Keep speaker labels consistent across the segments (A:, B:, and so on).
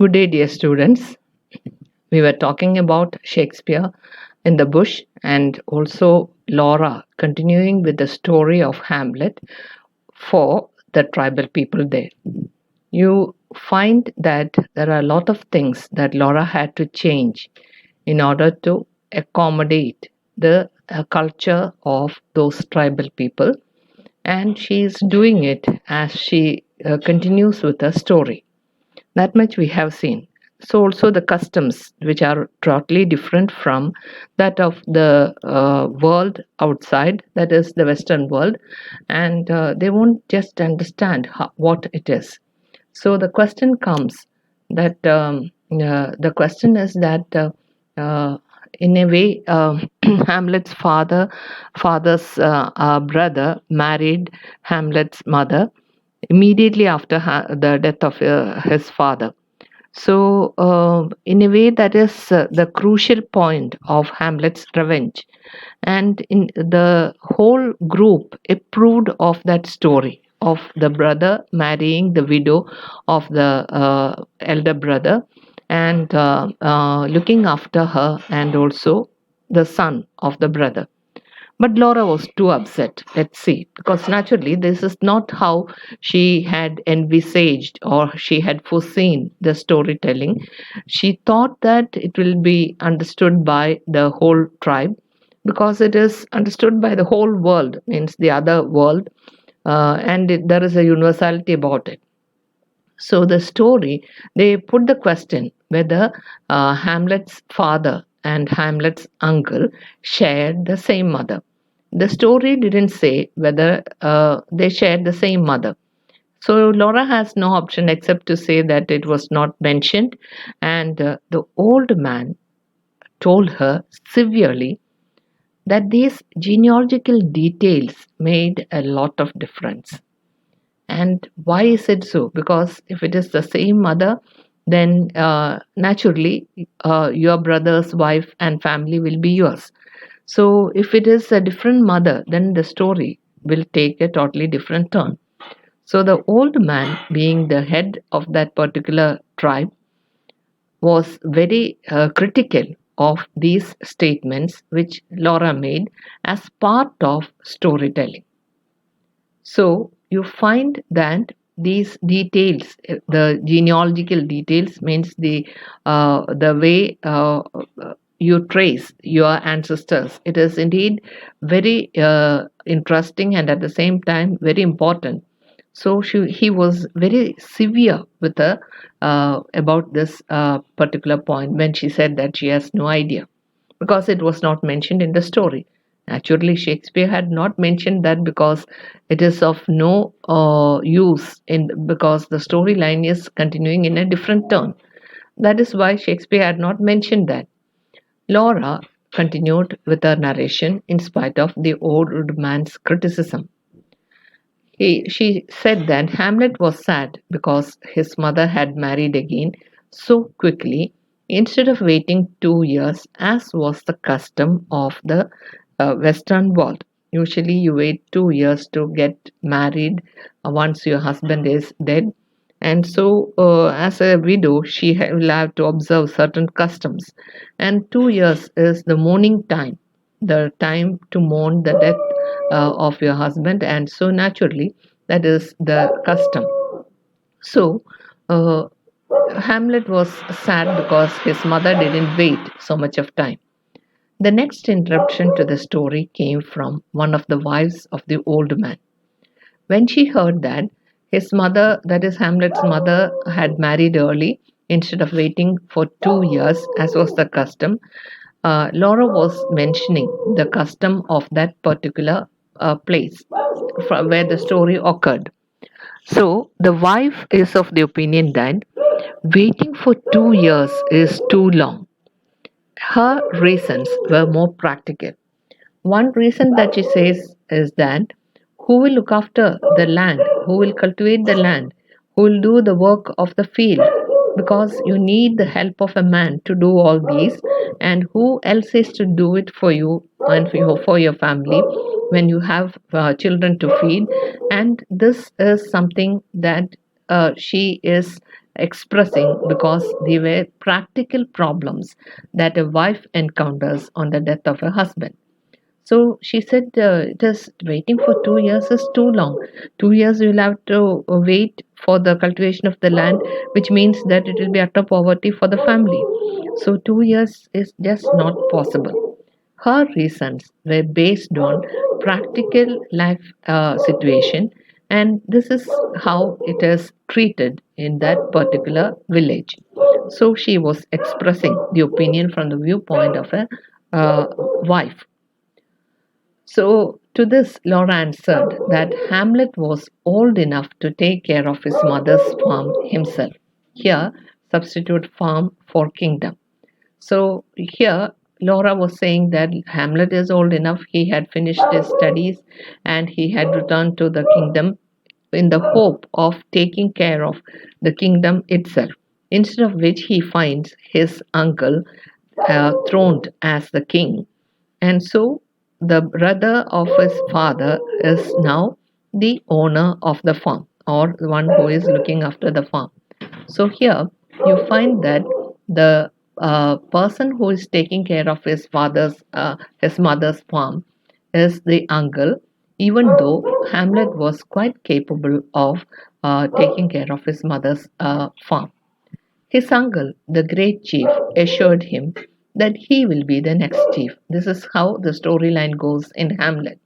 A: Good day, dear students. We were talking about Shakespeare in the bush and also Laura continuing with the story of Hamlet for the tribal people there. You find that there are a lot of things that Laura had to change in order to accommodate the culture of those tribal people, and she is doing it as she continues with the story. That much we have seen. So also the customs, which are totally different from that of the world outside, that is the Western world, and they won't just understand what it is. So the question comes that the question is that in a way, Hamlet's father's brother married Hamlet's mother immediately after the death of his father. So, in a way, that is the crucial point of Hamlet's revenge. And in the whole group approved of that story of the brother marrying the widow of the elder brother and looking after her and also the son of the brother. But Laura was too upset, let's see, because naturally this is not how she had envisaged or she had foreseen the storytelling. She thought that it will be understood by the whole tribe because it is understood by the whole world, means the other world, and there is a universality about it. So the story, they put the question whether Hamlet's father and Hamlet's uncle shared the same mother. The story didn't say whether they shared the same mother. So Laura has no option except to say that it was not mentioned, and the old man told her severely that these genealogical details made a lot of difference. And why is it so? Because if it is the same mother, then naturally your brother's wife and family will be yours. So if it is a different mother, then the story will take a totally different turn. So the old man, being the head of that particular tribe, was very critical of these statements which Laura made as part of storytelling. So you find that these details, the genealogical details, means the way you trace your ancestors. It is indeed very interesting and at the same time very important. So he was very severe with her about this particular point when she said that she has no idea because it was not mentioned in the story. Naturally, Shakespeare had not mentioned that because it is of no use in because the storyline is continuing in a different turn. That is why Shakespeare had not mentioned that. Laura continued with her narration in spite of the old man's criticism. She said that Hamlet was sad because his mother had married again so quickly instead of waiting 2 years, as was the custom of the Western world. Usually, you wait 2 years to get married once your husband is dead. And so, as a widow, will have to observe certain customs. And 2 years is the mourning time, the time to mourn the death of your husband. And so, naturally, that is the custom. So, uh, Hamlet was sad because his mother didn't wait so much of time. The next interruption to the story came from one of the wives of the old man. When she heard that his mother, that is Hamlet's mother, had married early instead of waiting for 2 years, as was the custom, Laura was mentioning the custom of that particular place where the story occurred. So the wife is of the opinion that waiting for 2 years is too long. Her reasons were more practical. One reason that she says is that who will look after the land, who will cultivate the land, who will do the work of the field, because you need the help of a man to do all these, and who else is to do it for you and for your family when you have children to feed. And this is something that she is expressing because they were practical problems that a wife encounters on the death of a husband. So she said, it is waiting for 2 years is too long. 2 years you'll have to wait for the cultivation of the land, which means that it will be utter poverty for the family. So 2 years is just not possible. Her reasons were based on practical life situation, and this is how it is treated in that particular village. So she was expressing the opinion from the viewpoint of a wife. So to this, Laura answered that Hamlet was old enough to take care of his mother's farm himself. Here, substitute farm for kingdom. So here, Laura was saying that Hamlet is old enough, he had finished his studies and he had returned to the kingdom in the hope of taking care of the kingdom itself. Instead of which, he finds his uncle throned as the king, and so the brother of his father is now the owner of the farm, or the one who is looking after the farm. So here you find that the person who is taking care of his mother's farm is the uncle, even though Hamlet was quite capable of taking care of his mother's farm. His uncle, the great chief, assured him that he will be the next chief. This is how the storyline goes in Hamlet.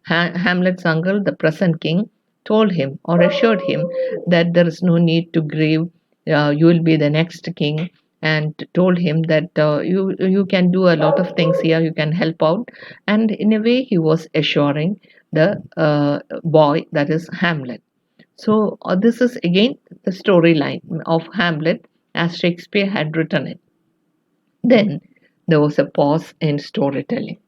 A: Hamlet's uncle, the present king, told him or assured him that there is no need to grieve. You will be the next king, and told him that you can do a lot of things here. You can help out, and in a way, he was assuring the boy, that is Hamlet. So, this is again the storyline of Hamlet as Shakespeare had written it. Then there was a pause in storytelling,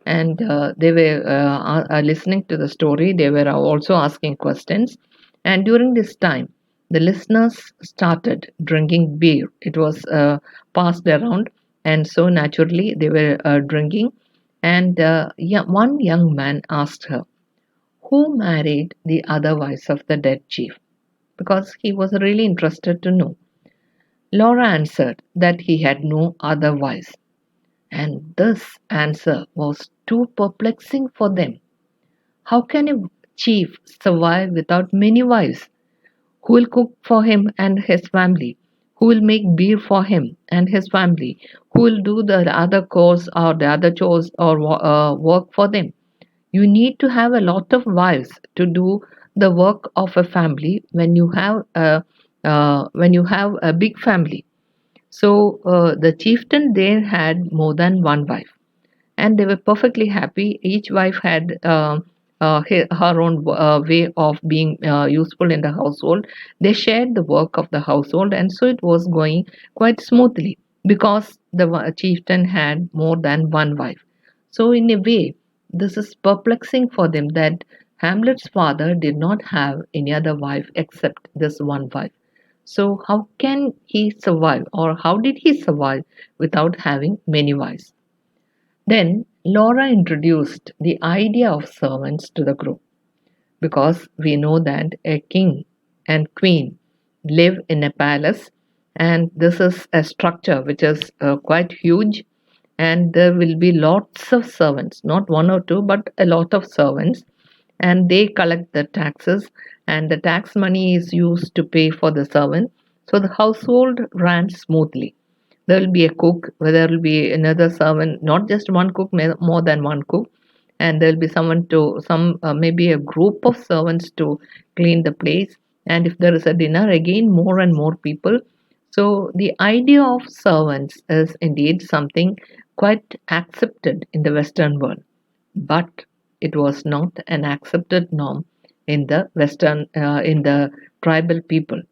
A: and they were listening to the story, they were also asking questions. And during this time, the listeners started drinking beer. It was passed around, and so naturally they were drinking. And yeah, one young man asked her, who married the other wives of the dead chief? Because he was really interested to know. Laura answered that he had no other wives, and this answer was too perplexing for them. How can a chief survive without many wives? Who will cook for him and his family? Who will make beer for him and his family? Who will do the other chores or the other chores or work for them? You need to have a lot of wives to do the work of a family when you have a big family. So the chieftain there had more than one wife, and they were perfectly happy. Each wife had her own way of being useful in the household. They shared the work of the household, and so it was going quite smoothly because the chieftain had more than one wife. So, in a way, this is perplexing for them that Hamlet's father did not have any other wife except this one wife. So, how can he survive, or how did he survive without having many wives? Then Laura introduced the idea of servants to the group, because we know that a king and queen live in a palace, and this is a structure which is quite huge, and there will be lots of servants, not one or two, but a lot of servants, and they collect the taxes, and the tax money is used to pay for the servant. So the household ran smoothly. There will be a cook, where there will be another servant, not just one cook, more than one cook, and there will be some maybe a group of servants to clean the place. And if there is a dinner, again more and more people. So the idea of servants is indeed something quite accepted in the Western world, but it was not an accepted norm in the in the tribal people.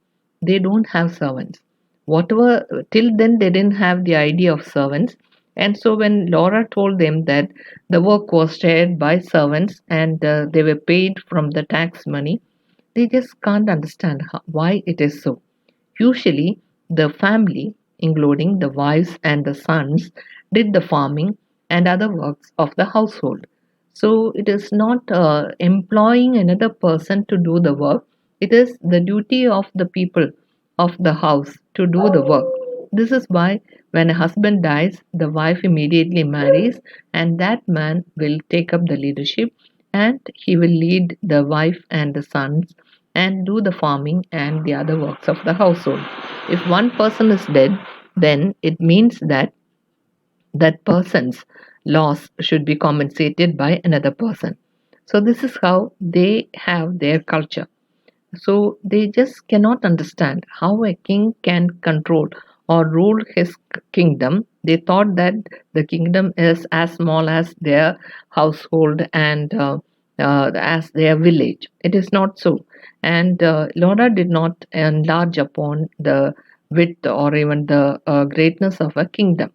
A: They don't have servants. Whatever, till then they didn't have the idea of servants. And so when Laura told them that the work was shared by servants, and they were paid from the tax money, they just can't understand why it is so. Usually, the family, including the wives and the sons, did the farming and other works of the household. So, it is not employing another person to do the work, it is the duty of the people of the house to do the work. This is why when a husband dies, the wife immediately marries, and that man will take up the leadership and he will lead the wife and the sons and do the farming and the other works of the household. If one person is dead, then it means that that person's loss should be compensated by another person. So, this is how they have their culture. So they just cannot understand how a king can control or rule his kingdom. They thought that the kingdom is as small as their household and as their village. It is not so. And Laura did not enlarge upon the width or even the greatness of a kingdom.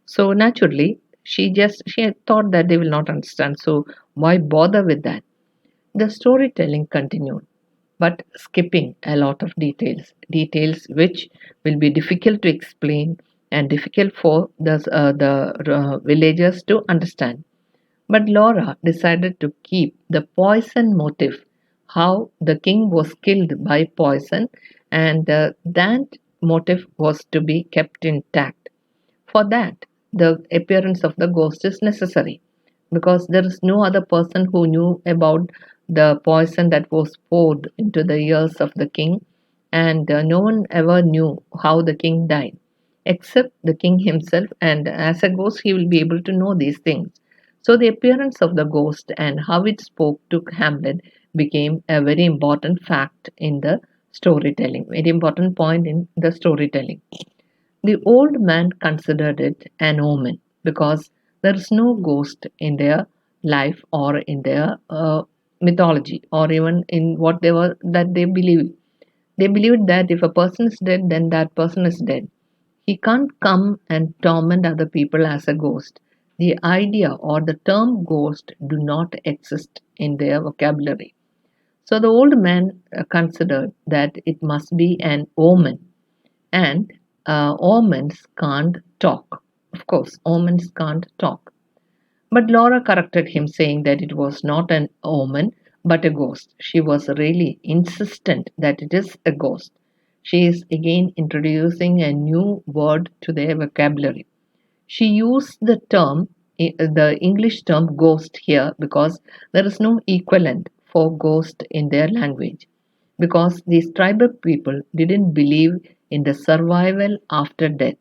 A: So naturally, she had thought that they will not understand. So why bother with that? The storytelling continued, but skipping a lot of details which will be difficult to explain and difficult for the villagers to understand. But Laura decided to keep the poison motive, how the king was killed by poison, and that motive was to be kept intact. For that, the appearance of the ghost is necessary because there is no other person who knew about the poison that was poured into the ears of the king, and no one ever knew how the king died except the king himself. And as a ghost, he will be able to know these things. So, the appearance of the ghost and how it spoke to Hamlet became a very important fact in the storytelling, very important point in the storytelling. The old man considered it an omen because there is no ghost in their life or in their mythology or even in what they were that they believe. They believed that if a person is dead, then that person is dead. He can't come and torment other people as a ghost. The idea or the term ghost do not exist in their vocabulary. So the old man considered that it must be an omen, and omens can't talk. Of course, omens can't talk. But Laura corrected him, saying that it was not an omen but a ghost. She was really insistent that it is a ghost. She is again introducing a new word to their vocabulary. She used the English term ghost here because there is no equivalent for ghost in their language. Because these tribal people didn't believe in the survival after death.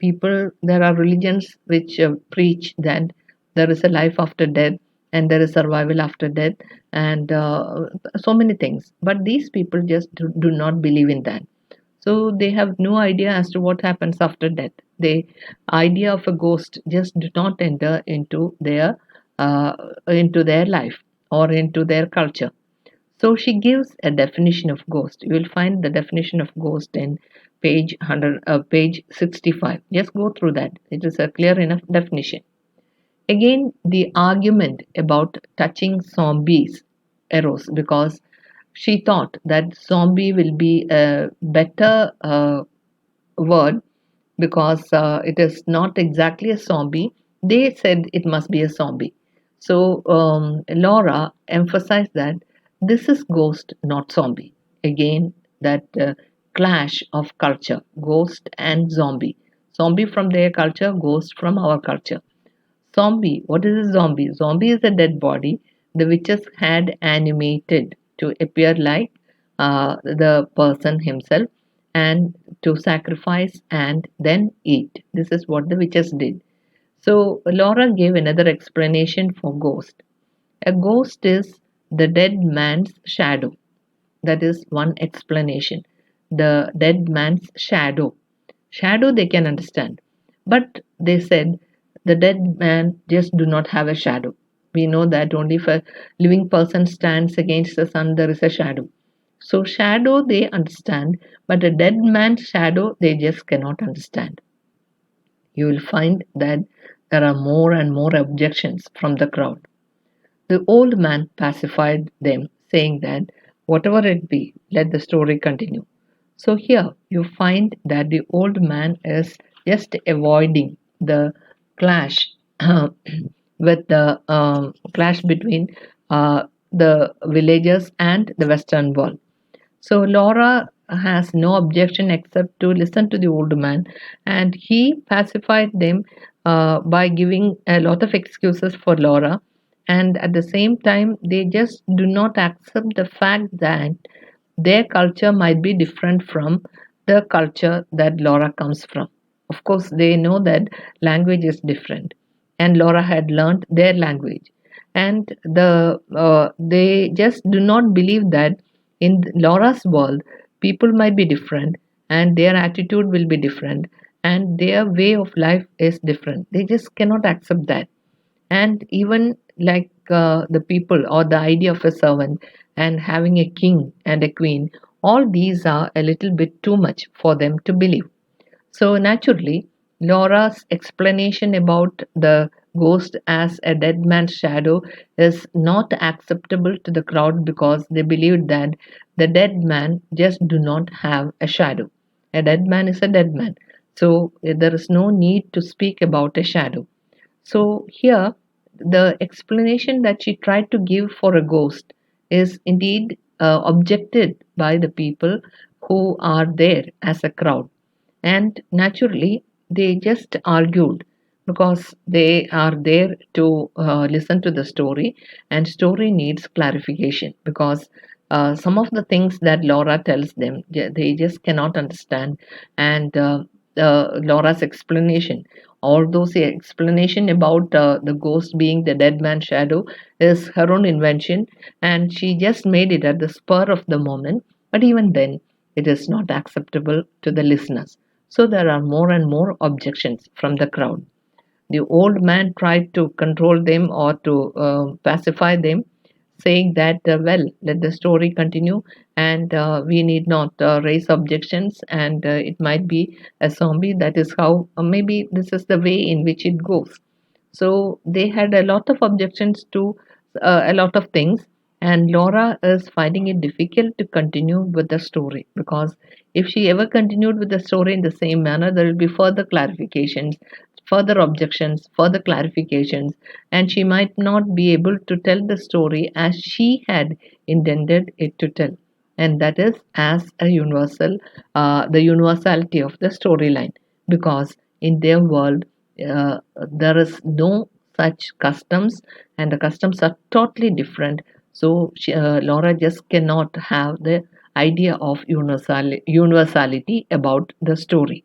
A: There are religions which preach that there is a life after death and there is survival after death and so many things. But these people just do not believe in that. So they have no idea as to what happens after death. The idea of a ghost just do not enter uh, into their life or into their culture. So she gives a definition of ghost. You will find the definition of ghost in page 65. Just go through that. It is a clear enough definition. Again, the argument about touching zombies arose because she thought that zombie will be a better word because it is not exactly a zombie. They said it must be a zombie. So Laura emphasized that this is ghost, not zombie. Again, that clash of culture, ghost and zombie. Zombie from their culture, ghost from our culture. Zombie. What is a zombie? Zombie is a dead body the witches had animated to appear like the person himself and to sacrifice and then eat. This is what the witches did. So Laura gave another explanation for ghost. A ghost is the dead man's shadow. That is one explanation. The dead man's shadow. Shadow they can understand. But they said the dead man just do not have a shadow. We know that only if a living person stands against the sun, there is a shadow. So, shadow they understand, but a dead man's shadow they just cannot understand. You will find that there are more and more objections from the crowd. The old man pacified them, saying that whatever it be, let the story continue. So here you find that the old man is just avoiding the clash with the clash between the villagers and the Western world. So Laura has no objection except to listen to the old man, and he pacified them by giving a lot of excuses for Laura. And at the same time, they just do not accept the fact that their culture might be different from the culture that Laura comes from. Of course, they know that language is different, and Laura had learned their language, and they just do not believe that in Laura's world, people might be different, and their attitude will be different, and their way of life is different. They just cannot accept that. And even like the people or the idea of a servant and having a king and a queen, all these are a little bit too much for them to believe. So naturally, Laura's explanation about the ghost as a dead man's shadow is not acceptable to the crowd because they believed that the dead man just do not have a shadow. A dead man is a dead man. So there is no need to speak about a shadow. So here, the explanation that she tried to give for a ghost is indeed objected by the people who are there as a crowd. And naturally, they just argued because they are there to listen to the story, and story needs clarification because some of the things that Laura tells them, they just cannot understand. And Laura's explanation, although the explanation about the ghost being the dead man's shadow is her own invention, and she just made it at the spur of the moment, but even then, it is not acceptable to the listeners. So there are more and more objections from the crowd. The old man tried to control them or to pacify them, saying that, well, let the story continue and we need not raise objections, and it might be a zombie. That is how, maybe this is the way in which it goes. So they had a lot of objections to a lot of things, and Laura is finding it difficult to continue with the story because if she ever continued with the story in the same manner, there will be further clarifications, further objections, further clarifications, and she might not be able to tell the story as she had intended it to tell. And that is as a universal, the universality of the storyline, because in their world, there is no such customs, and the customs are totally different. So Laura just cannot have the idea of universality about the story.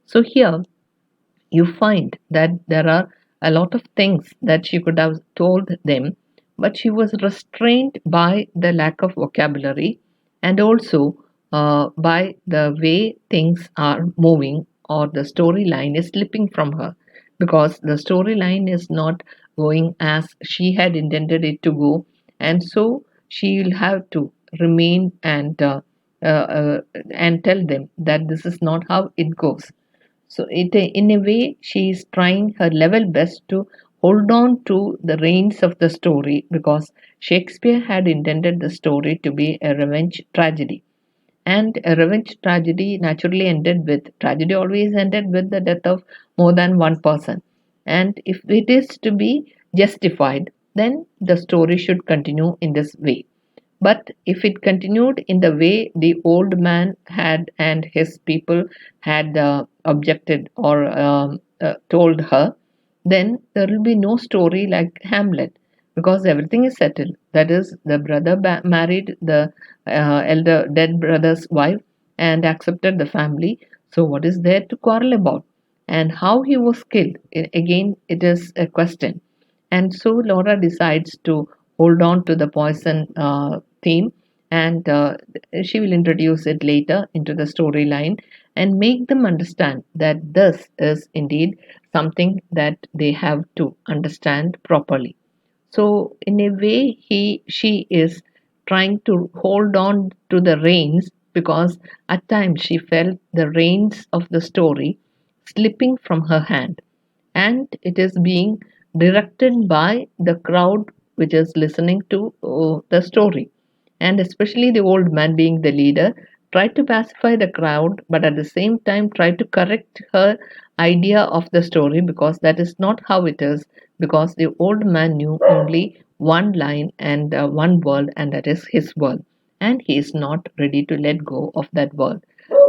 A: So here you find that there are a lot of things that she could have told them, but she was restrained by the lack of vocabulary, and also by the way things are moving, or the storyline is slipping from her because the storyline is not going as she had intended it to go, and so she will have to remain and tell them that this is not how it goes. So in a way, she is trying her level best to hold on to the reins of the story because Shakespeare had intended the story to be a revenge tragedy. And a revenge tragedy naturally ended with, tragedy always ended with the death of more than one person. And if it is to be justified, then the story should continue in this way. But if it continued in the way the old man had and his people had objected or told her, then there will be no story like Hamlet because everything is settled. That is, the brother married the elder dead brother's wife and accepted the family. So, what is there to quarrel about? And how he was killed, again, it is a question. And so Laura decides to hold on to the poison theme, and she will introduce it later into the storyline and make them understand that this is indeed something that they have to understand properly. So in a way, she is trying to hold on to the reins because at times she felt the reins of the story slipping from her hand, and it is being directed by the crowd which is listening to the story, and especially the old man being the leader tried to pacify the crowd but at the same time tried to correct her idea of the story because that is not how it is, because the old man knew only one line and one world, and that is his world, and he is not ready to let go of that world.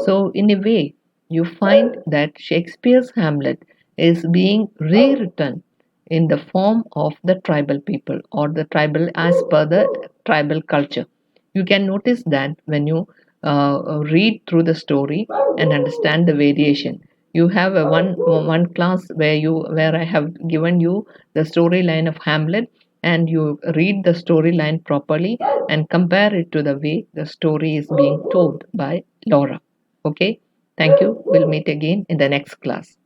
A: So, in a way, you find that Shakespeare's Hamlet is being rewritten in the form of the tribal people or the tribal as per the tribal culture. You can notice that when you read through the story and understand the variation. You have a one class where I have given you the storyline of Hamlet, and you read the storyline properly and compare it to the way the story is being told by Laura. Okay, thank you. We'll meet again in the next class.